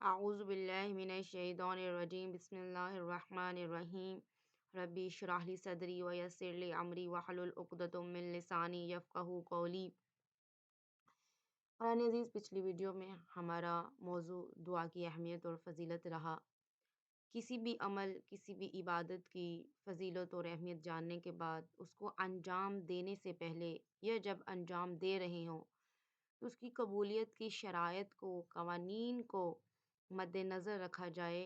اعوذ باللہ من الشیطان الرجیم بسم اللہ الرحمن الرحیم ربی اشرح لی صدری ویسر لی امری واحلل عقدۃ من لسانی یفقہوا قولی۔ قرآن عزیز، پچھلی ویڈیو میں ہمارا موضوع دعا کی اہمیت اور فضیلت رہا۔ کسی بھی عمل، کسی بھی عبادت کی فضیلت اور اہمیت جاننے کے بعد اس کو انجام دینے سے پہلے یا جب انجام دے رہے ہوں تو اس کی قبولیت کی شرائط کو، قوانین کو مد نظر رکھا جائے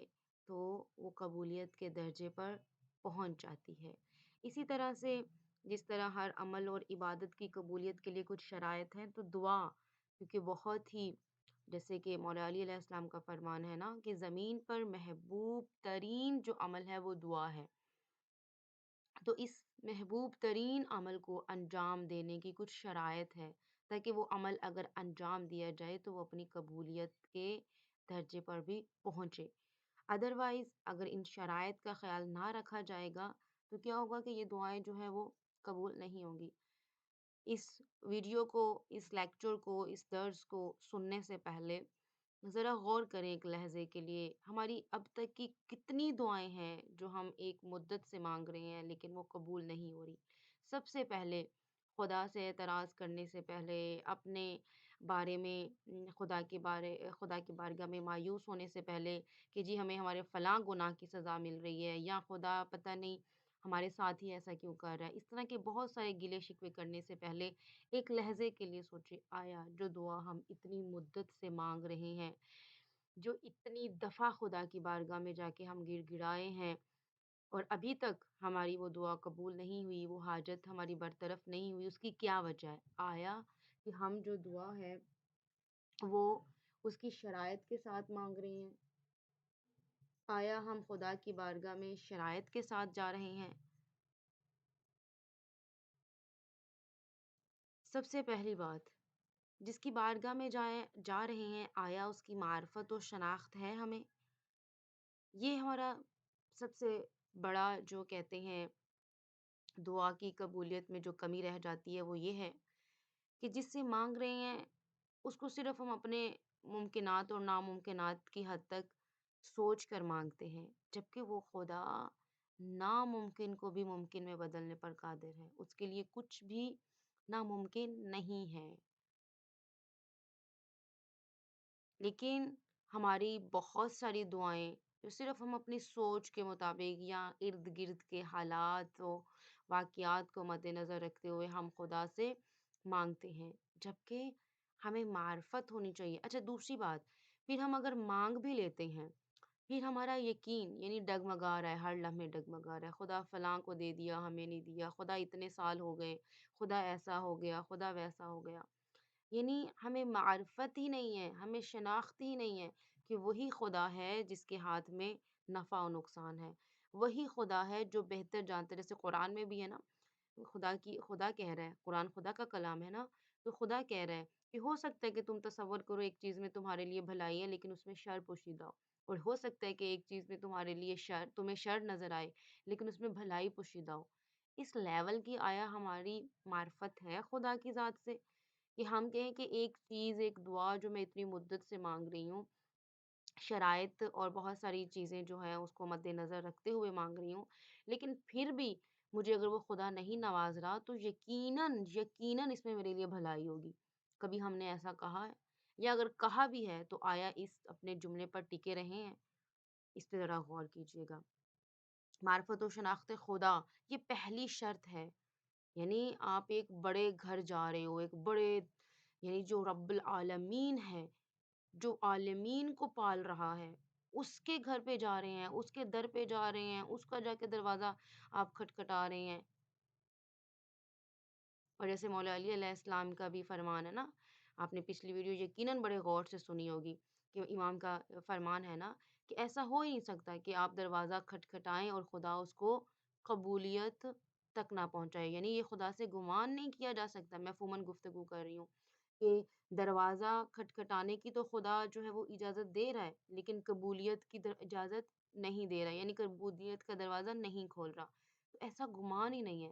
تو وہ قبولیت کے درجے پر پہنچ جاتی ہے۔ اسی طرح سے جس طرح ہر عمل اور عبادت کی قبولیت کے لیے کچھ شرائط ہیں، تو دعا، کیونکہ بہت ہی، جیسے کہ مولا علی علیہ السلام کا فرمان ہے نا کہ زمین پر محبوب ترین جو عمل ہے وہ دعا ہے، تو اس محبوب ترین عمل کو انجام دینے کی کچھ شرائط ہے تاکہ وہ عمل اگر انجام دیا جائے تو وہ اپنی قبولیت کے درجے پر بھی پہنچے۔ ادروائز اگر ان شرائط کا خیال نہ رکھا جائے گا تو کیا ہوگا کہ یہ دعائیں جو ہیں وہ قبول نہیں ہوں گی۔ اس ویڈیو کو، اس لیکچر کو، اس درس کو سننے سے پہلے ذرا غور کریں ایک لحظے کے لیے، ہماری اب تک کی کتنی دعائیں ہیں جو ہم ایک مدت سے مانگ رہے ہیں لیکن وہ قبول نہیں ہو رہی۔ سب سے پہلے خدا سے اعتراض کرنے سے پہلے، اپنے بارے میں خدا کی بارگاہ میں مایوس ہونے سے پہلے کہ جی ہمیں ہمارے فلاں گناہ کی سزا مل رہی ہے، یا خدا پتہ نہیں ہمارے ساتھ ہی ایسا کیوں کر رہا ہے، اس طرح کے بہت سارے گلے شکوے کرنے سے پہلے ایک لحظے کے لیے سوچے، آیا جو دعا ہم اتنی مدت سے مانگ رہے ہیں، جو اتنی دفعہ خدا کی بارگاہ میں جا کے ہم گڑ گڑائے ہیں اور ابھی تک ہماری وہ دعا قبول نہیں ہوئی، وہ حاجت ہماری برطرف نہیں ہوئی، اس کی کیا وجہ ہے؟ آیا کہ ہم جو دعا ہے وہ اس کی شرائط کے ساتھ مانگ رہے ہیں؟ آیا ہم خدا کی بارگاہ میں شرائط کے ساتھ جا رہے ہیں؟ سب سے پہلی بات، جس کی بارگاہ میں جا رہے ہیں، آیا اس کی معرفت و شناخت ہے ہمیں؟ یہ ہمارا سب سے بڑا جو کہتے ہیں دعا کی قبولیت میں جو کمی رہ جاتی ہے وہ یہ ہے کہ جس سے مانگ رہے ہیں اس کو صرف ہم اپنے ممکنات اور ناممکنات کی حد تک سوچ کر مانگتے ہیں، جبکہ وہ خدا ناممکن کو بھی ممکن میں بدلنے پر قادر ہے، اس کے لیے کچھ بھی ناممکن نہیں ہے۔ لیکن ہماری بہت ساری دعائیں جو صرف ہم اپنی سوچ کے مطابق یا ارد گرد کے حالات و واقعات کو مد نظر رکھتے ہوئے ہم خدا سے مانگتے ہیں، جبکہ ہمیں معرفت ہونی چاہیے۔ اچھا، دوسری بات، پھر ہم اگر مانگ بھی لیتے ہیں، پھر ہمارا یقین یعنی ڈگمگا رہا ہے، ہر لمحے ڈگمگا رہا ہے، خدا فلاں کو دے دیا ہمیں نہیں دیا، خدا اتنے سال ہو گئے، خدا ایسا ہو گیا، خدا ویسا ہو گیا، یعنی ہمیں معرفت ہی نہیں ہے، ہمیں شناخت ہی نہیں ہے کہ وہی خدا ہے جس کے ہاتھ میں نفع و نقصان ہے، وہی خدا ہے جو بہتر جانتا ہے۔ جیسے قرآن میں بھی ہے نا، خدا کہہ رہا ہے، قرآن خدا کا کلام ہے نا، تو خدا کہہ رہا ہے کہ ہو سکتا ہے کہ تم تصور کرو ایک چیز میں تمہارے لیے بھلائی ہے لیکن اس میں شر پوشیدہ ہو، اور ہو سکتا ہے کہ ایک چیز میں تمہارے لیے تمہیں شر نظر آئے لیکن اس میں بھلائی پوشیدہ ہو۔ اس لیول کی آیا ہماری معرفت ہے خدا کی ذات سے کہ ہم کہیں کہ ایک چیز، ایک دعا جو میں اتنی مدت سے مانگ رہی ہوں، شرائط اور بہت ساری چیزیں جو ہیں اس کو مد نظر رکھتے ہوئے مانگ رہی ہوں، لیکن پھر بھی مجھے اگر وہ خدا نہیں نواز رہا تو یقیناً اس میں میرے لیے بھلائی ہوگی۔ کبھی ہم نے ایسا کہا ہے؟ یا اگر کہا بھی ہے تو آیا اس اپنے جملے پر ٹکے رہے ہیں؟ اس پہ ذرا غور کیجیے گا۔ معرفت و شناخت خدا یہ پہلی شرط ہے، یعنی آپ ایک بڑے گھر جا رہے ہو، ایک بڑے، یعنی جو رب العالمین ہے، جو عالمین کو پال رہا ہے، اس کے گھر پہ جا رہے ہیں، اس کے در پہ جا رہے ہیں، اس کا جا کے دروازہ آپ کھٹکھٹا رہے ہیں۔ اور جیسے مولا علی علیہ السلام کا بھی فرمان ہے نا، آپ نے پچھلی ویڈیو یقیناً بڑے غور سے سنی ہوگی کہ امام کا فرمان ہے نا کہ ایسا ہو ہی نہیں سکتا کہ آپ دروازہ کھٹکھٹائیں اور خدا اس کو قبولیت تک نہ پہنچائے، یعنی یہ خدا سے گمان نہیں کیا جا سکتا۔ میں عموماً گفتگو کر رہی ہوں کہ دروازہ کھٹکھٹانے کی تو خدا جو ہے وہ اجازت دے رہا ہے لیکن قبولیت کی اجازت نہیں دے رہا، یعنی قبولیت کا دروازہ نہیں کھول رہا، تو ایسا گمان ہی نہیں ہے۔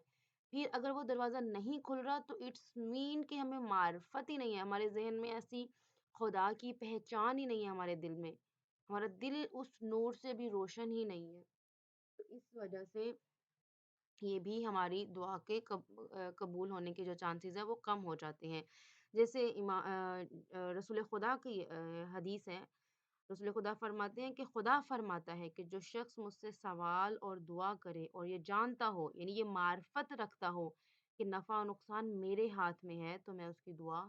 پھر اگر وہ دروازہ نہیں کھل رہا تو اٹس مین کہ ہمیں معرفت ہی نہیں ہے، ہمارے ذہن میں ایسی خدا کی پہچان ہی نہیں ہے ہمارے دل میں، ہمارا دل اس نور سے بھی روشن ہی نہیں ہے، تو اس وجہ سے یہ بھی ہماری دعا کے قبول ہونے کے جو چانسز ہیں وہ کم ہو جاتے ہیں۔ جیسے رسول خدا کی حدیث ہے، رسول خدا فرماتے ہیں کہ خدا فرماتا ہے کہ جو شخص مجھ سے سوال اور دعا کرے اور یہ جانتا ہو، یعنی یہ معرفت رکھتا ہو کہ نفع و نقصان میرے ہاتھ میں ہے، تو میں اس کی دعا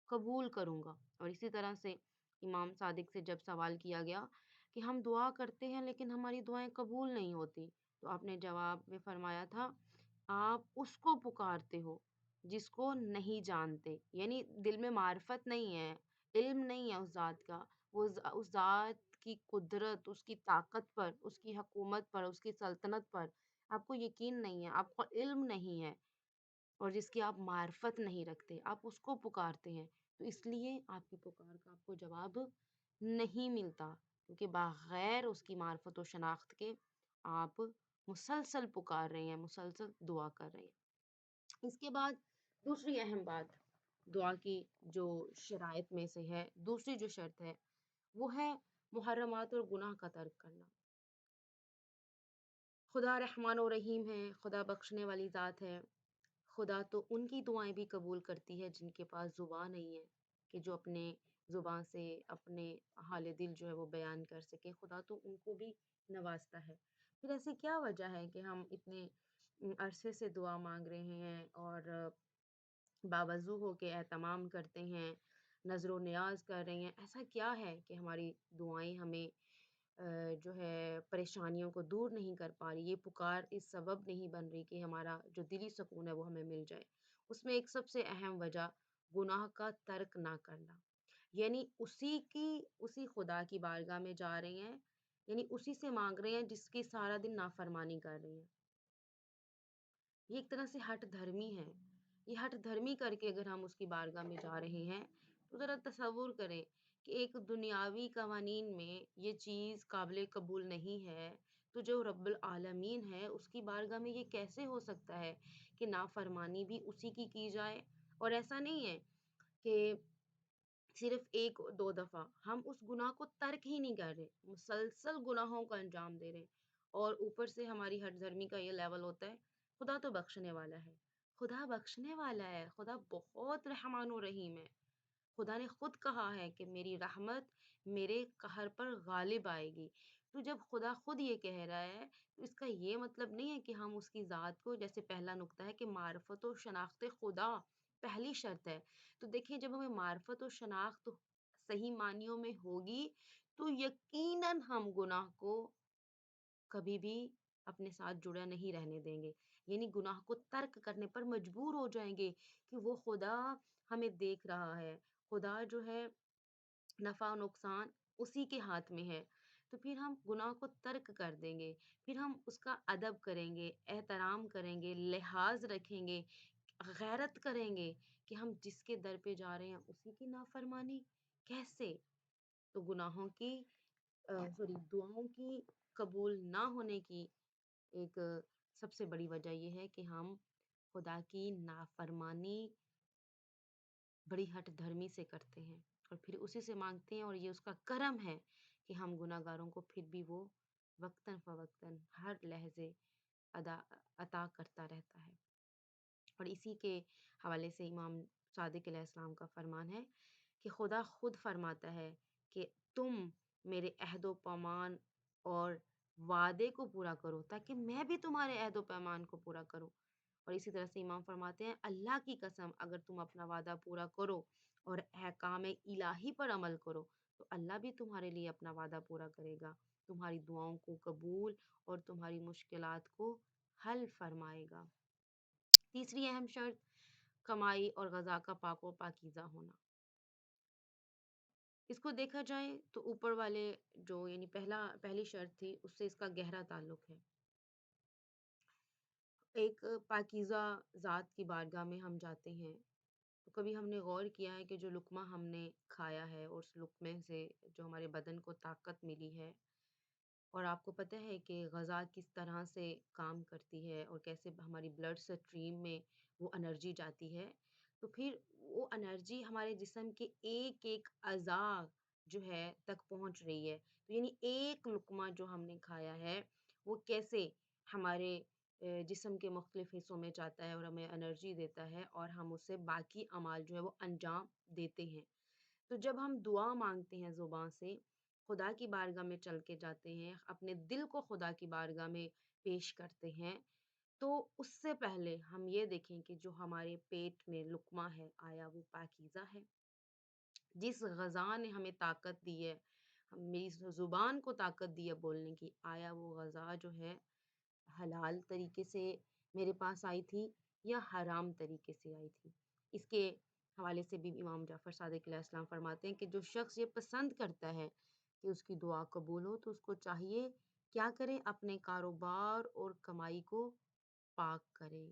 قبول کروں گا۔ اور اسی طرح سے امام صادق سے جب سوال کیا گیا کہ ہم دعا کرتے ہیں لیکن ہماری دعائیں قبول نہیں ہوتی، تو آپ نے جواب میں فرمایا تھا، آپ اس کو پکارتے ہو جس کو نہیں جانتے، یعنی دل میں معرفت نہیں ہے، علم نہیں ہے اس ذات کا، وہ اس ذات کی قدرت، اس کی طاقت پر، اس کی حکومت پر، اس کی سلطنت پر آپ کو یقین نہیں ہے، آپ کو علم نہیں ہے، اور جس کی آپ معرفت نہیں رکھتے، آپ اس کو پکارتے ہیں، تو اس لیے آپ کی پکار کا آپ کو جواب نہیں ملتا، کیونکہ بغیر اس کی معرفت و شناخت کے آپ مسلسل پکار رہے ہیں، مسلسل دعا کر رہے ہیں۔ اس کے بعد دوسری اہم بات دعا کی جو شرائط میں سے ہے، دوسری جو شرط ہے وہ ہے محرمات اور گناہ کا ترک کرنا۔ خدا رحمان و رحیم ہے، خدا بخشنے والی ذات ہے، خدا تو ان کی دعائیں بھی قبول کرتی ہے جن کے پاس زبان نہیں ہے کہ جو اپنے زبان سے اپنے حال دل جو ہے وہ بیان کر سکے، خدا تو ان کو بھی نوازتا ہے۔ پھر ایسی کیا وجہ ہے کہ ہم اتنے عرصے سے دعا مانگ رہے ہیں اور باوضو ہو کے اہتمام کرتے ہیں، نظر و نیاز کر رہے ہیں، ایسا کیا ہے کہ ہماری دعائیں ہمیں جو ہے پریشانیوں کو دور نہیں کر پا رہی، یہ پکار اس سبب نہیں بن رہی کہ ہمارا جو دلی سکون ہے وہ ہمیں مل جائے؟ اس میں ایک سب سے اہم وجہ گناہ کا ترک نہ کرنا، یعنی اسی خدا کی بارگاہ میں جا رہے ہیں، یعنی اسی سے مانگ رہے ہیں جس کی سارا دن نافرمانی کر رہے ہیں۔ یہ ایک طرح سے ہٹ دھرمی ہے، یہ ہٹ دھرمی کر کے اگر ہم اس کی بارگاہ میں جا رہے ہیں تو ذرا تصور کریں کہ ایک دنیاوی قوانین میں یہ چیز قابل قبول نہیں ہے، تو جو رب العالمین ہے اس کی بارگاہ میں یہ کیسے ہو سکتا ہے کہ نافرمانی بھی اسی کی جائے؟ اور ایسا نہیں ہے کہ صرف ایک دو دفعہ ہم اس گناہ کو ترک ہی نہیں کر رہے، مسلسل گناہوں کا انجام دے رہے، اور اوپر سے ہماری ہٹ دھرمی کا یہ لیول ہوتا ہے، خدا تو بخشنے والا ہے، خدا بخشنے والا ہے، خدا بہت رحمان و رحیم ہے، خدا نے خود کہا ہے کہ میری رحمت میرے قہر پر غالب آئے گی۔ تو جب خدا خود یہ کہہ رہا ہے تو اس کا یہ مطلب نہیں ہے کہ ہم اس کی ذات کو، جیسے پہلا نقطہ ہے کہ معرفت و شناخت خدا پہلی شرط ہے، تو دیکھیں جب ہمیں معرفت و شناخت صحیح معنیوں میں ہوگی تو یقیناً ہم گناہ کو کبھی بھی اپنے ساتھ جڑا نہیں رہنے دیں گے، یعنی گناہ کو ترک کرنے پر مجبور ہو جائیں گے کہ وہ خدا ہمیں دیکھ رہا ہے، خدا جو ہے نفع و نقصان اسی کے ہاتھ میں ہے، تو پھر ہم گناہ کو ترک کر دیں گے، پھر ہم اس کا ادب کریں گے، احترام کریں گے، لحاظ رکھیں گے، غیرت کریں گے کہ ہم جس کے در پہ جا رہے ہیں اسی کی نافرمانی کیسے؟ تو گناہوں کی دعاؤں کی قبول نہ ہونے کی ایک سب سے بڑی وجہ یہ ہے کہ ہم خدا کی نافرمانی بڑی ہٹ دھرمی سے کرتے ہیں اور پھر اسی سے مانگتے ہیں، اور یہ اس کا کرم ہے کہ ہم گناہ گاروں کو پھر بھی وہ وقتاً فوقتاً ہر لحظے ادا عطا کرتا رہتا ہے۔ اور اسی کے حوالے سے امام صادق علیہ السلام کا فرمان ہے کہ خدا خود فرماتا ہے کہ تم میرے عہد و پیمان اور وعدے کو پورا کرو تاکہ میں بھی تمہارے عہد و پیمان کو پورا کروں۔ اور اسی طرح سے امام فرماتے ہیں اللہ کی قسم اگر تم اپنا وعدہ پورا کرو اور احکام الہی پر عمل کرو تو اللہ بھی تمہارے لیے اپنا وعدہ پورا کرے گا، تمہاری دعاؤں کو قبول اور تمہاری مشکلات کو حل فرمائے گا۔ تیسری اہم شرط کمائی اور غذا کا پاک و پاکیزہ ہونا۔ اس کو دیکھا جائے تو اوپر والے جو یعنی پہلی شرط تھی اس سے اس کا گہرا تعلق ہے۔ ایک پاکیزہ ذات کی بارگاہ میں ہم جاتے ہیں تو کبھی ہم نے غور کیا ہے کہ جو لقمہ ہم نے کھایا ہے اور اس لقمے سے جو ہمارے بدن کو طاقت ملی ہے، اور آپ کو پتہ ہے کہ غذا کس طرح سے کام کرتی ہے اور کیسے ہماری بلڈ سٹریم میں وہ انرجی جاتی ہے، تو پھر وہ انرجی ہمارے جسم کے ایک ایک اعضاء جو ہے تک پہنچ رہی ہے۔ تو یعنی ایک لقمہ جو ہم نے کھایا ہے وہ کیسے ہمارے جسم کے مختلف حصوں میں جاتا ہے اور ہمیں انرجی دیتا ہے اور ہم اس سے باقی اعمال جو ہے وہ انجام دیتے ہیں۔ تو جب ہم دعا مانگتے ہیں زبان سے، خدا کی بارگاہ میں چل کے جاتے ہیں، اپنے دل کو خدا کی بارگاہ میں پیش کرتے ہیں، تو اس سے پہلے ہم یہ دیکھیں کہ جو ہمارے پیٹ میں لقمہ ہے آیا وہ پاکیزہ ہے؟ جس غذا نے ہمیں طاقت دی ہے، میری زبان کو طاقت دی ہے بولنے کی، آیا وہ غذا جو ہے حلال طریقے سے میرے پاس آئی تھی یا حرام طریقے سے آئی تھی؟ اس کے حوالے سے بھی امام جعفر صادق علیہ السلام فرماتے ہیں کہ جو شخص یہ پسند کرتا ہے کہ اس کی دعا قبول ہو تو اس کو چاہیے کیا کرے؟ اپنے کاروبار اور کمائی کو پاک کرے۔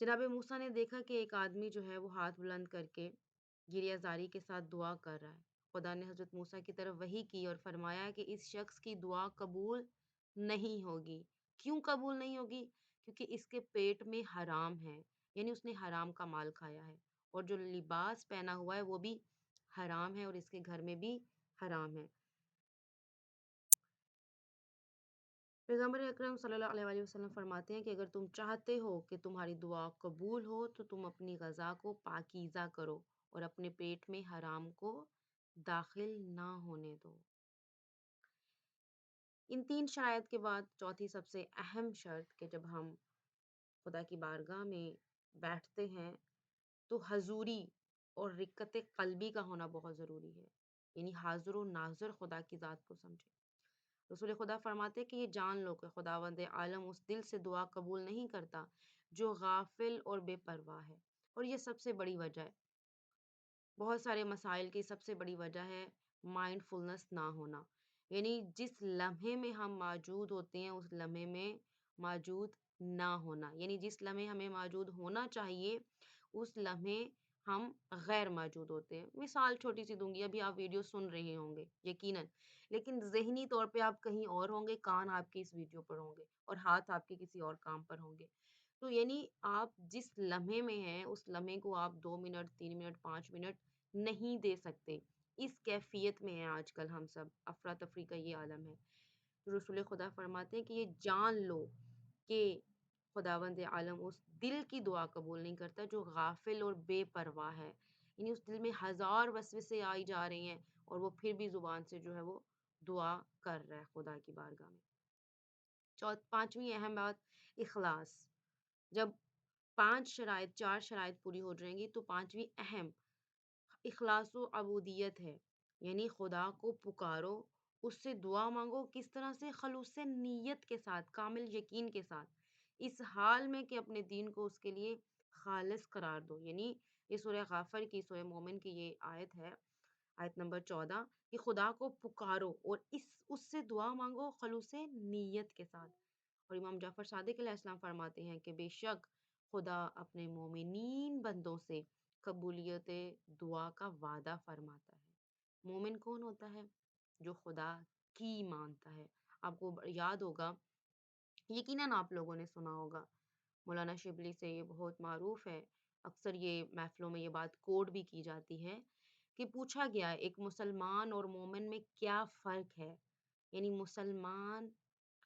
جناب موسیٰ نے دیکھا کہ ایک آدمی جو ہے وہ ہاتھ بلند کر کے گریہ زاری کے ساتھ دعا کر رہا ہے۔ خدا نے حضرت موسیٰ کی طرف وحی کی اور فرمایا کہ اس شخص کی دعا قبول نہیں ہوگی۔ کیوں قبول نہیں ہوگی؟ کیونکہ اس کے پیٹ میں حرام ہے، یعنی اس نے حرام کا مال کھایا ہے، اور جو لباس پہنا ہوا ہے وہ بھی حرام ہے اور اس کے گھر میں بھی حرام ہے۔ پیغمبر اکرم صلی اللہ علیہ وآلہ وسلم فرماتے ہیں کہ اگر تم چاہتے ہو کہ تمہاری دعا قبول ہو تو تم اپنی غذا کو پاکیزہ کرو اور اپنے پیٹ میں حرام کو داخل نہ ہونے دو۔ ان تین شرائط کے بعد چوتھی سب سے اہم شرط کہ جب ہم خدا کی بارگاہ میں بیٹھتے ہیں تو حضوری اور رقت قلبی کا ہونا بہت ضروری ہے، یعنی حاضر و ناظر خدا کی ذات کو سمجھے۔ رسول خدا فرماتے کہ یہ جان لو کہ خداوند عالم اس دل سے دعا قبول نہیں کرتا جو غافل اور بے پرواہ ہے، اور یہ سب سے بڑی وجہ ہے، بہت سارے مسائل کی سب سے بڑی وجہ ہے مائنڈ فلنس نہ ہونا، یعنی جس لمحے میں ہم موجود ہوتے ہیں اس لمحے میں موجود نہ ہونا، یعنی جس لمحے ہمیں موجود ہونا چاہیے اس لمحے ہم غیر موجود ہوتے ہیں۔ مثال چھوٹی سی دوں گی، ابھی آپ ویڈیو سن رہے ہوں گے یقیناً، لیکن ذہنی طور پہ آپ کہیں اور ہوں گے، کان آپ کے اس ویڈیو پر ہوں گے اور ہاتھ آپ کے کسی اور کام پر ہوں گے۔ تو یعنی آپ جس لمحے میں ہیں اس لمحے کو آپ 2 منٹ 3 منٹ 5 منٹ نہیں دے سکتے۔ اس کیفیت میں ہیں آج کل ہم سب، افراتفری کا یہ عالم ہے۔ رسول خدا فرماتے ہیں کہ یہ جان لو کہ خداوند عالم اس دل کی دعا قبول نہیں کرتا جو غافل اور بے پرواہ ہے، یعنی اس دل میں ہزار وسوسے آئی جا رہے ہیں اور وہ پھر بھی زبان سے جو ہے وہ دعا کر رہا ہے خدا کی بارگاہ میں۔ پانچویں اہم بات، اخلاص۔ جب چار شرائط پوری ہو جائیں گی تو پانچویں اہم اخلاص و عبودیت ہے، یعنی خدا کو پکارو، اس سے دعا مانگو، کس طرح سے؟ خلوص نیت کے ساتھ، کامل یقین کے ساتھ، اس حال میں کہ اپنے دین کو اس کے لیے خالص قرار دو۔ یعنی یہ سورہ غافر کی، سورہ مومن کی یہ آیت ہے، آیت نمبر 14، کہ خدا کو پکارو اور اس سے دعا مانگو خلوص نیت کے ساتھ۔ اور امام جعفر صادق علیہ السلام فرماتے ہیں کہ بے شک خدا اپنے مومنین بندوں سے قبولیت دعا کا وعدہ فرماتا ہے۔ مومن کون ہوتا ہے؟ جو خدا کی مانتا ہے۔ آپ کو یاد ہوگا، یقیناً آپ لوگوں نے سنا ہوگا، مولانا شبلی سے یہ بہت معروف ہے، اکثر یہ محفلوں میں یہ بات کوڈ بھی کی جاتی ہے کہ پوچھا گیا ایک مسلمان اور مومن میں کیا فرق ہے؟ یعنی مسلمان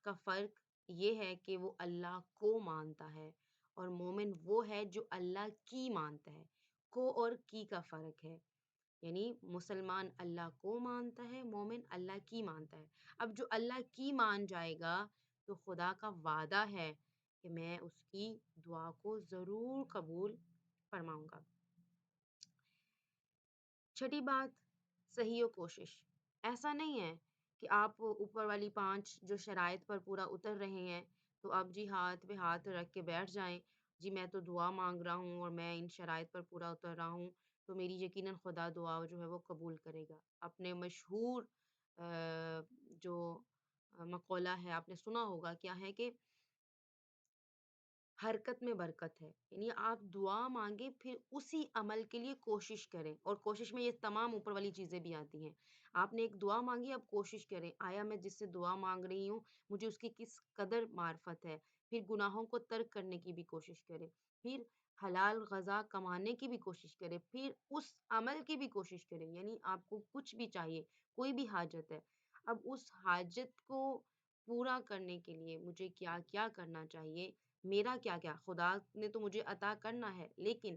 کا فرق یہ ہے کہ وہ اللہ کو مانتا ہے اور مومن وہ ہے جو اللہ کی مانتا ہے۔ کو اور کی کا فرق ہے، یعنی مسلمان اللہ کو مانتا ہے، مومن اللہ کی مانتا ہے۔ اب جو اللہ کی مان جائے گا تو خدا کا وعدہ ہے کہ میں اس کی دعا کو ضرور قبول فرماؤں گا۔ چھٹی بات، صحیح و کوشش۔ ایسا نہیں ہے کہ آپ اوپر والی 5 جو شرائط پر پورا اتر رہے ہیں تو آپ جی ہاتھ پہ ہاتھ رکھ کے بیٹھ جائیں، جی میں تو دعا مانگ رہا ہوں اور میں ان شرائط پر پورا اتر رہا ہوں تو میری یقیناً خدا دعا جو ہے وہ قبول کرے گا۔ اپنے مشہور جو مقولہ ہے آپ نے سنا ہوگا، کیا ہے کہ حرکت میں برکت ہے، یعنی آپ دعا مانگیں پھر اسی عمل کے لیے کوشش کریں، اور کوشش میں یہ تمام اوپر والی چیزیں بھی آتی ہیں۔ آپ نے ایک دعا مانگی، اب کوشش کریں آیا میں جس سے دعا مانگ رہی ہوں مجھے اس کی کس قدر معرفت ہے، پھر گناہوں کو ترک کرنے کی بھی کوشش کریں، پھر حلال غذا کمانے کی بھی کوشش کرے، پھر اس عمل کی بھی کوشش کرے، یعنی آپ کو کچھ بھی چاہیے، کوئی بھی حاجت ہے، اب اس حاجت کو پورا کرنے کے لیے مجھے کیا کیا کرنا چاہیے، میرا کیا کیا، خدا نے تو مجھے عطا کرنا ہے، لیکن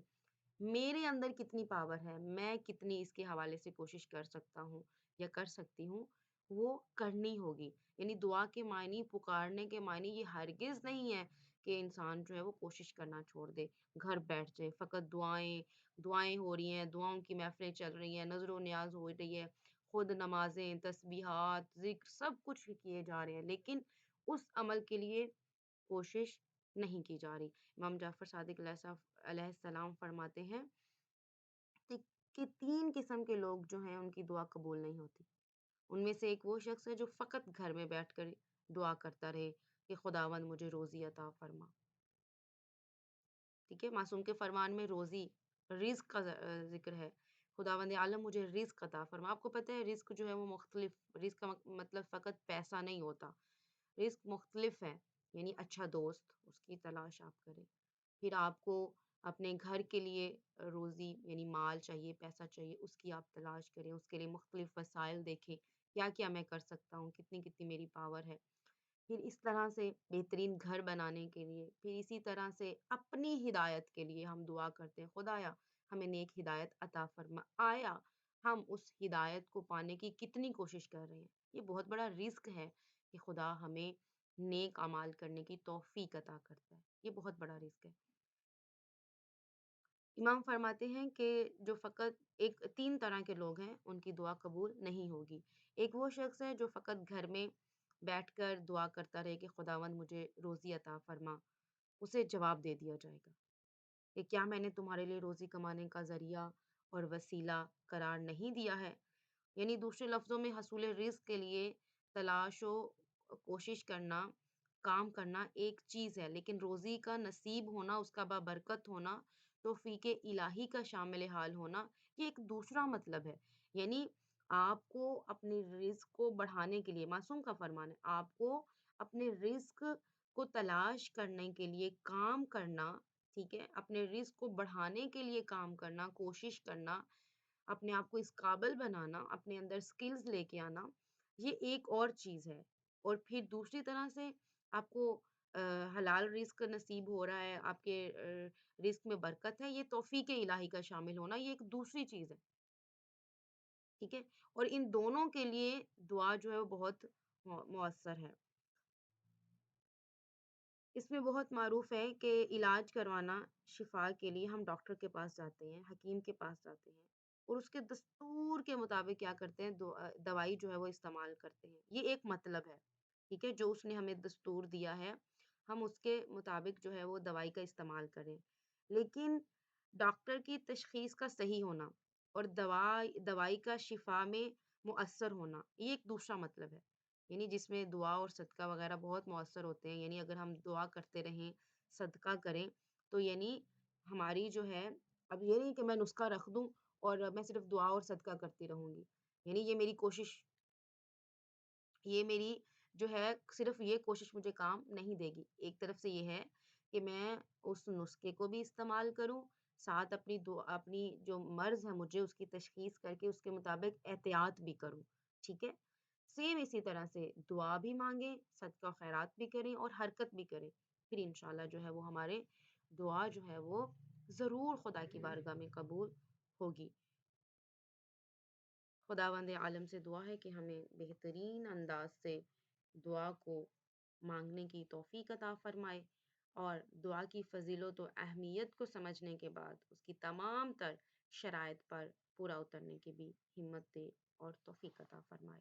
میرے اندر کتنی پاور ہے، میں کتنی اس کے حوالے سے کوشش کر سکتا ہوں یا کر سکتی ہوں، وہ کرنی ہوگی۔ یعنی دعا کے معنی، پکارنے کے معنی یہ ہرگز نہیں ہے کہ انسان جو ہے وہ کوشش کرنا چھوڑ دے، گھر بیٹھ جائے، فقط دعائیں دعائیں ہو رہی ہیں، دعاؤں کی محفلیں چل رہی ہیں، نظر و نیاز ہو رہی ہے، خود نمازیں، تسبیحات، ذکر سب کچھ کیے جا رہے ہیں، لیکن اس عمل کے لیے کوشش نہیں کی جا رہی۔ امام جعفر صادق علیہ السلام فرماتے ہیں کہ کہ 3 قسم کے لوگ جو ہیں ان کی دعا قبول نہیں ہوتی۔ ان میں سے ایک وہ شخص ہے جو فقط گھر میں بیٹھ کر دعا کرتا رہے کہ خداوند مجھے روزی عطا فرما۔ ٹھیک ہے، معصوم کے فرمان میں روزی، رزق کا ذکر ہے۔ خداوند عالم مجھے رزق عطا فرما۔ آپ کو پتہ ہے رزق جو ہے وہ مختلف، رزق کا مطلب فقط پیسہ نہیں ہوتا، رزق مختلف ہے، یعنی اچھا دوست، اس کی تلاش آپ کریں۔ پھر آپ کو اپنے گھر کے لیے روزی یعنی مال چاہیے، پیسہ چاہیے، اس کی آپ تلاش کریں، اس کے لیے مختلف وسائل دیکھیں، کیا کیا میں کر سکتا ہوں، کتنی کتنی میری پاور ہے۔ پھر اس طرح سے بہترین گھر بنانے کے لیے، پھر اسی طرح سے اپنی ہدایت کے لیے ہم دعا کرتے ہیں، خدایا ہمیں نیک ہدایت عطا فرما۔ آیا ہم اس ہدایت کو پانے کی کتنی کوشش کر رہے ہیں؟ یہ بہت بڑا رزق ہے کہ خدا ہمیں نیک اعمال کرنے کی توفیق عطا کرتا ہے، یہ بہت بڑا رزق ہے۔ امام فرماتے ہیں کہ جو فقط 3 طرح کے لوگ ہیں ان کی دعا قبول نہیں ہوگی۔ ایک وہ شخص ہے جو فقط گھر میں بیٹھ کر دعا کرتا رہے کہ خداوند مجھے روزی عطا فرما، اسے جواب دے دیا جائے گا کہ کیا میں نے تمہارے لیے روزی کمانے کا ذریعہ اور وسیلہ قرار نہیں دیا ہے؟ یعنی دوسرے لفظوں میں حصول رزق کے لیے تلاش و کوشش کرنا، کام کرنا ایک چیز ہے، لیکن روزی کا نصیب ہونا، اس کا بابرکت ہونا، توفیق الہی کا شامل حال ہونا، یہ ایک دوسرا مطلب ہے۔ یعنی آپ کو اپنی رزق کو بڑھانے کے لیے، معصوم کا فرمان ہے، آپ کو اپنے رزق کو تلاش کرنے کے لیے کام کرنا، ٹھیک ہے، اپنے رزق کو بڑھانے کے لیے کام کرنا، کوشش کرنا، اپنے آپ کو اس قابل بنانا، اپنے اندر سکلز لے کے آنا، یہ ایک اور چیز ہے۔ اور پھر دوسری طرح سے آپ کو حلال رزق نصیب ہو رہا ہے، آپ کے رزق میں برکت ہے، یہ توفیق الہی کا شامل ہونا، یہ ایک دوسری چیز ہے، ٹھیک ہے؟ اور ان دونوں کے لیے دعا جو ہے وہ بہت مؤثر ہے۔ اس میں بہت معروف ہے کہ علاج کروانا، شفا کے لیے ہم ڈاکٹر کے پاس جاتے ہیں، حکیم کے پاس جاتے ہیں اور اس کے دستور کے مطابق کیا کرتے ہیں، دوائی جو ہے وہ استعمال کرتے ہیں۔ یہ ایک مطلب ہے، ٹھیک ہے، جو اس نے ہمیں دستور دیا ہے، ہم اس کے مطابق جو ہے وہ دوائی کا استعمال کریں۔ لیکن ڈاکٹر کی تشخیص کا صحیح ہونا اور دوائی کا شفا میں مؤثر ہونا، یہ ایک دوسرا مطلب ہے۔ یعنی جس میں دعا اور صدقہ وغیرہ بہت مؤثر ہوتے ہیں، یعنی اگر ہم دعا کرتے رہیں، صدقہ کریں، تو یعنی ہماری جو ہے، اب یہ نہیں کہ میں نسخہ رکھ دوں اور میں صرف دعا اور صدقہ کرتی رہوں گی، یعنی یہ میری جو ہے صرف یہ کوشش مجھے کام نہیں دے گی۔ ایک طرف سے یہ ہے کہ میں اس نسخے کو بھی استعمال کروں، ساتھ اپنی جو مرض ہے مجھے اس کی تشخیص کر کے اس کے مطابق احتیاط بھی کروں، ٹھیک ہے؟ سیم اسی طرح سے دعا بھی مانگیں، صدقہ خیرات بھی کریں اور حرکت بھی کریں، پھر انشاءاللہ جو ہے وہ ہمارے دعا جو ہے وہ ضرور خدا کی بارگاہ میں قبول ہوگی۔ خداوند عالم سے دعا ہے کہ ہمیں بہترین انداز سے دعا کو مانگنے کی توفیق عطا فرمائے اور دعا کی فضیلت و اہمیت کو سمجھنے کے بعد اس کی تمام تر شرائط پر پورا اترنے کی بھی ہمت دے اور توفیق عطا فرمائے۔